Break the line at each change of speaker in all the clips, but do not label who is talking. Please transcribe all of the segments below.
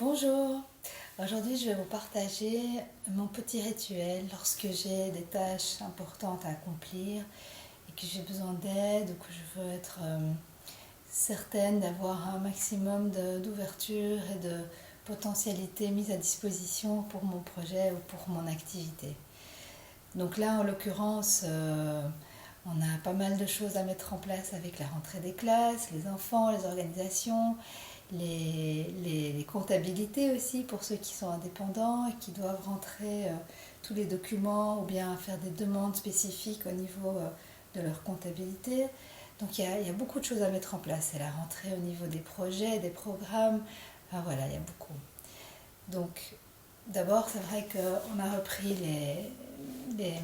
Bonjour, aujourd'hui je vais vous partager mon petit rituel lorsque j'ai des tâches importantes à accomplir et que j'ai besoin d'aide ou que je veux être certaine d'avoir un maximum d'ouverture et de potentialité mise à disposition pour mon projet ou pour mon activité. Donc là en l'occurrence, on a pas mal de choses à mettre en place avec la rentrée des classes, les enfants, les organisations, les comptabilités aussi pour ceux qui sont indépendants et qui doivent rentrer tous les documents ou bien faire des demandes spécifiques au niveau de leur comptabilité. Donc il y a beaucoup de choses à mettre en place. C'est la rentrée au niveau des projets, des programmes. Enfin, voilà, il y a beaucoup. Donc d'abord, c'est vrai qu'on a repris les,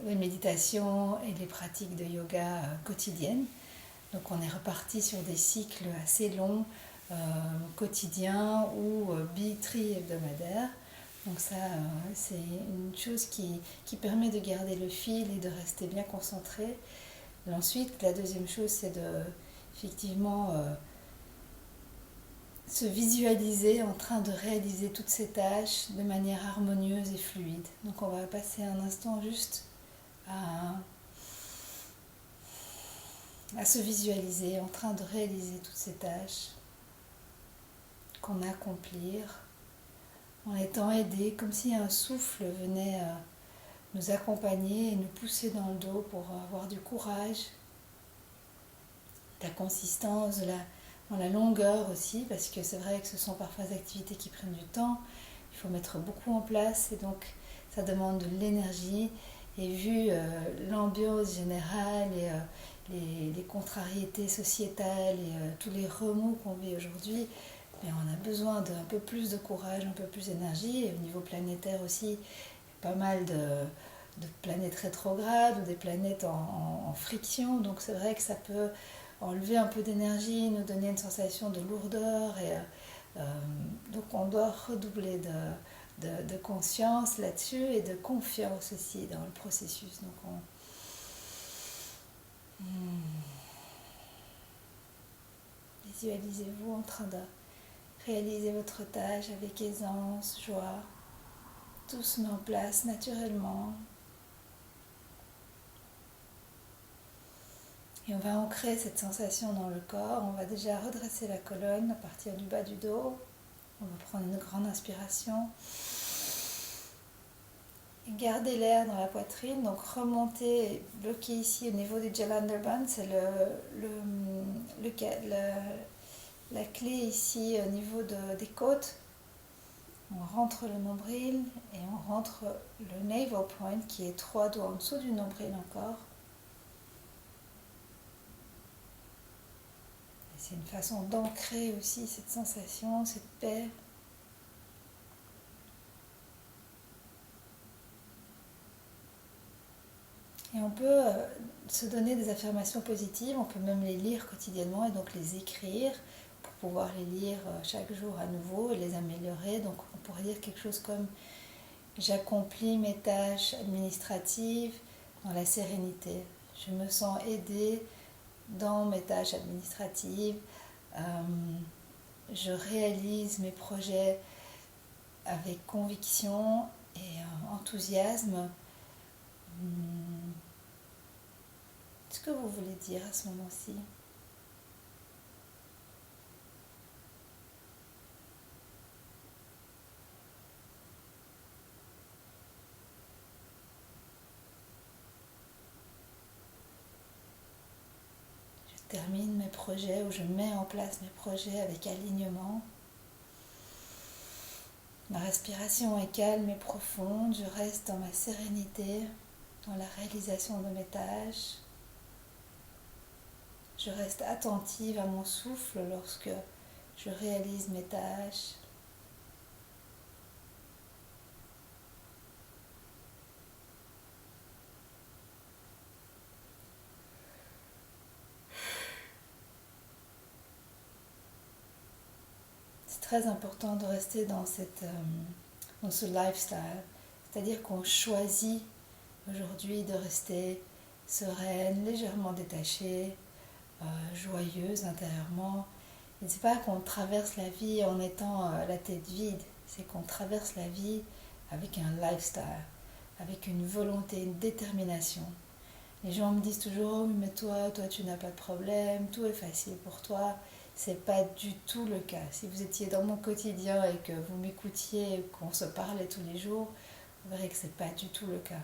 les méditations et les pratiques de yoga quotidiennes. Donc on est reparti sur des cycles assez longs, euh, quotidiens ou bi-tri-hebdomadaires. Donc ça, c'est une chose qui permet de garder le fil et de rester bien concentré. Et ensuite, la deuxième chose, c'est de effectivement se visualiser en train de réaliser toutes ces tâches de manière harmonieuse et fluide. Donc on va passer un instant juste à se visualiser en train de réaliser toutes ces tâches qu'on a à accomplir, en étant aidé, comme si un souffle venait nous accompagner et nous pousser dans le dos pour avoir du courage, de la consistance, dans la longueur aussi, parce que c'est vrai que ce sont parfois des activités qui prennent du temps, il faut mettre beaucoup en place et donc ça demande de l'énergie. Et vu l'ambiance générale et les contrariétés sociétales et tous les remous qu'on vit aujourd'hui, mais on a besoin d'un peu plus de courage, un peu plus d'énergie. Et au niveau planétaire aussi, pas mal de planètes rétrogrades ou des planètes en friction. Donc c'est vrai que ça peut enlever un peu d'énergie, nous donner une sensation de lourdeur. Et donc on doit redoubler de conscience là-dessus et de confiance aussi dans le processus. Donc visualisez-vous en train de réaliser votre tâche avec aisance, joie. Tout se met en place naturellement. Et on va ancrer cette sensation dans le corps. On va déjà redresser la colonne à partir du bas du dos. On va prendre une grande inspiration. Et garder l'air dans la poitrine. Donc remonter, bloquer ici au niveau du Jalandhar, c'est la clé ici au niveau des côtes. On rentre le nombril et on rentre le navel point qui est 3 doigts en dessous du nombril encore. Et c'est une façon d'ancrer aussi cette sensation, cette paix. Et on peut se donner des affirmations positives, on peut même les lire quotidiennement et donc les écrire pour pouvoir les lire chaque jour à nouveau et les améliorer. Donc on pourrait dire quelque chose comme j'accomplis mes tâches administratives dans la sérénité. Je me sens aidée dans mes tâches administratives. Euh, je réalise mes projets avec conviction et enthousiasme. Ce que vous voulez dire à ce moment-ci. Je termine mes projets ou je mets en place mes projets avec alignement. Ma respiration est calme et profonde, je reste dans ma sérénité, dans la réalisation de mes tâches. Je reste attentive à mon souffle lorsque je réalise mes tâches. C'est très important de rester dans ce lifestyle, c'est-à-dire qu'on choisit aujourd'hui de rester sereine, légèrement détachée, joyeuse intérieurement Et c'est pas qu'on traverse la vie en étant la tête vide, c'est qu'on traverse la vie avec un lifestyle, avec une volonté, une détermination. Les gens me disent toujours, oh mais toi tu n'as pas de problème, tout est facile pour toi. C'est pas du tout le cas. Si vous étiez dans mon quotidien et que vous m'écoutiez et qu'on se parlait tous les jours, vous verrez que c'est pas du tout le cas.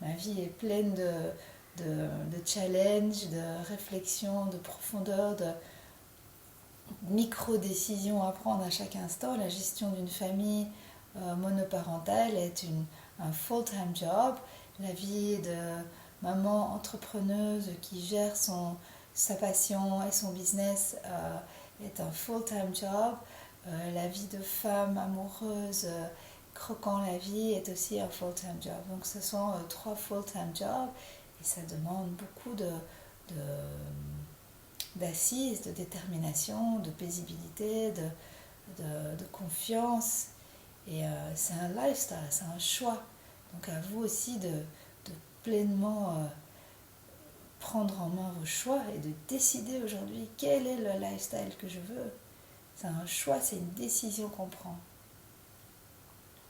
Ma vie est pleine de challenges, de réflexions, de profondeur, de micro-décisions à prendre à chaque instant. La gestion d'une famille monoparentale est un full-time job. La vie de maman entrepreneuse qui gère sa passion et son business est un full-time job. La vie de femme amoureuse croquant la vie est aussi un full-time job. Donc ce sont 3 full-time jobs et ça demande beaucoup d'assises, de détermination, de paisibilité, de confiance. Et c'est un lifestyle, c'est un choix. Donc à vous aussi de pleinement prendre en main vos choix et de décider aujourd'hui quel est le lifestyle que je veux. C'est un choix, c'est une décision qu'on prend.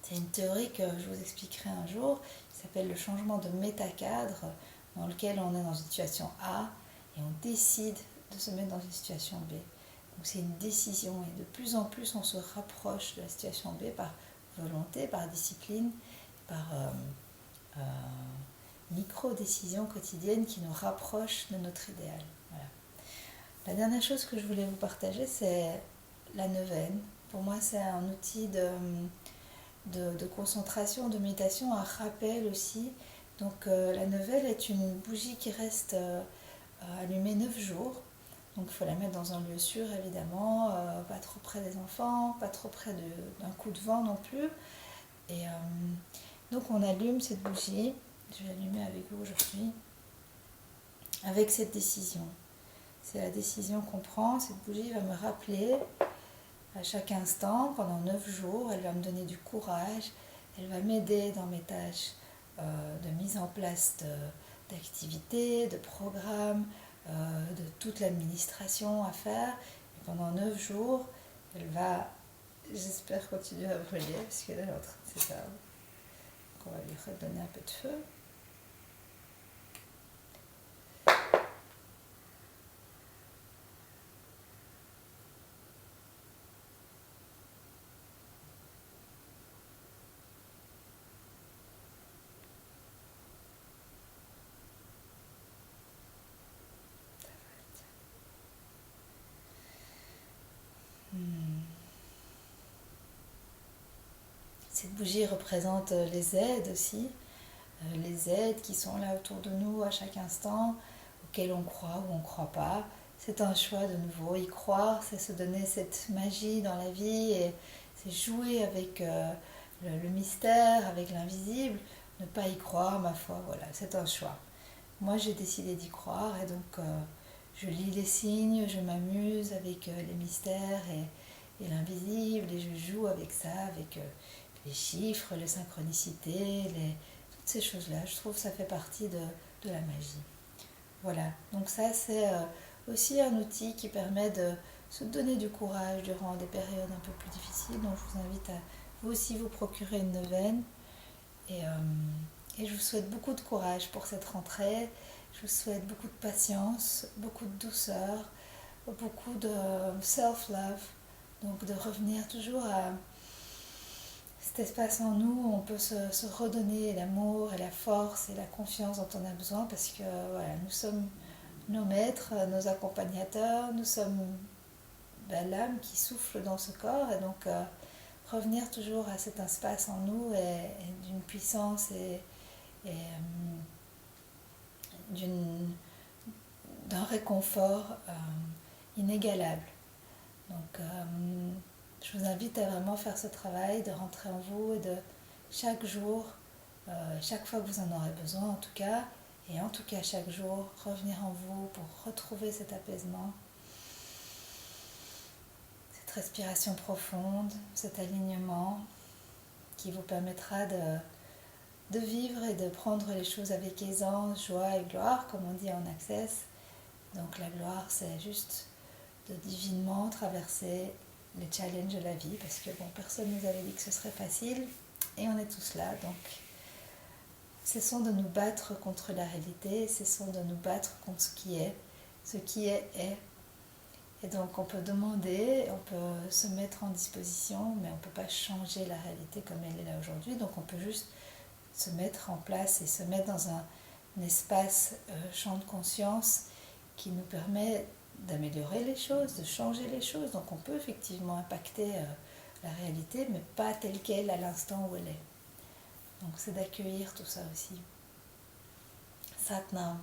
C'est une théorie que je vous expliquerai un jour, qui s'appelle le changement de métacadre, dans lequel on est dans une situation A et on décide de se mettre dans une situation B. Donc c'est une décision et de plus en plus on se rapproche de la situation B par volonté, par discipline, par micro-décisions quotidiennes qui nous rapprochent de notre idéal. Voilà. La dernière chose que je voulais vous partager, c'est la neuvaine. Pour moi, c'est un outil de concentration, de méditation, un rappel aussi. Donc la neuvaine est une bougie qui reste allumée 9 jours. Donc il faut la mettre dans un lieu sûr évidemment, pas trop près des enfants, pas trop près d'un coup de vent non plus. Et donc on allume cette bougie, je vais l'allumer avec vous aujourd'hui, avec cette décision. C'est la décision qu'on prend, cette bougie va me rappeler à chaque instant, pendant 9 jours, elle va me donner du courage, elle va m'aider dans mes tâches de mise en place d'activités, de programmes, de toute l'administration à faire. Et pendant 9 jours, elle va, j'espère, continuer à brûler, parce que là, elle est en train de s'éteindre. Donc on va lui redonner un peu de feu. Cette bougie représente les aides aussi, les aides qui sont là autour de nous à chaque instant, auxquelles on croit ou on ne croit pas. C'est un choix de nouveau. Y croire, c'est se donner cette magie dans la vie et c'est jouer avec le mystère, avec l'invisible. Ne pas y croire, ma foi, voilà, c'est un choix. Moi, j'ai décidé d'y croire et donc je lis les signes, je m'amuse avec les mystères et l'invisible et je joue avec ça, avec les chiffres, les synchronicités, toutes ces choses-là. Je trouve que ça fait partie de la magie. Voilà, donc ça c'est aussi un outil qui permet de se donner du courage durant des périodes un peu plus difficiles. Donc je vous invite à vous aussi vous procurer une neuvaine. Et je vous souhaite beaucoup de courage pour cette rentrée. Je vous souhaite beaucoup de patience, beaucoup de douceur, beaucoup de self-love. Donc de revenir toujours à cet espace en nous où on peut se redonner l'amour et la force et la confiance dont on a besoin parce que voilà, nous sommes nos maîtres, nos accompagnateurs, nous sommes l'âme qui souffle dans ce corps et donc revenir toujours à cet espace en nous est d'une puissance et d'un réconfort inégalable. Donc je vous invite à vraiment faire ce travail, de rentrer en vous et de chaque jour, chaque fois que vous en aurez besoin en tout cas, et en tout cas chaque jour, revenir en vous pour retrouver cet apaisement, cette respiration profonde, cet alignement qui vous permettra de vivre et de prendre les choses avec aisance, joie et gloire, comme on dit en Access. Donc la gloire, c'est juste de divinement traverser les challenges de la vie, parce que bon, personne ne nous avait dit que ce serait facile, et on est tous là, donc cessons de nous battre contre la réalité, cessons de nous battre contre ce qui est. Ce qui est, est. Et donc on peut demander, on peut se mettre en disposition, mais on ne peut pas changer la réalité comme elle est là aujourd'hui, donc on peut juste se mettre en place et se mettre dans un espace champ de conscience qui nous permet d'améliorer les choses, de changer les choses. Donc on peut effectivement impacter la réalité, mais pas telle qu'elle à l'instant où elle est. Donc c'est d'accueillir tout ça aussi. Satnam.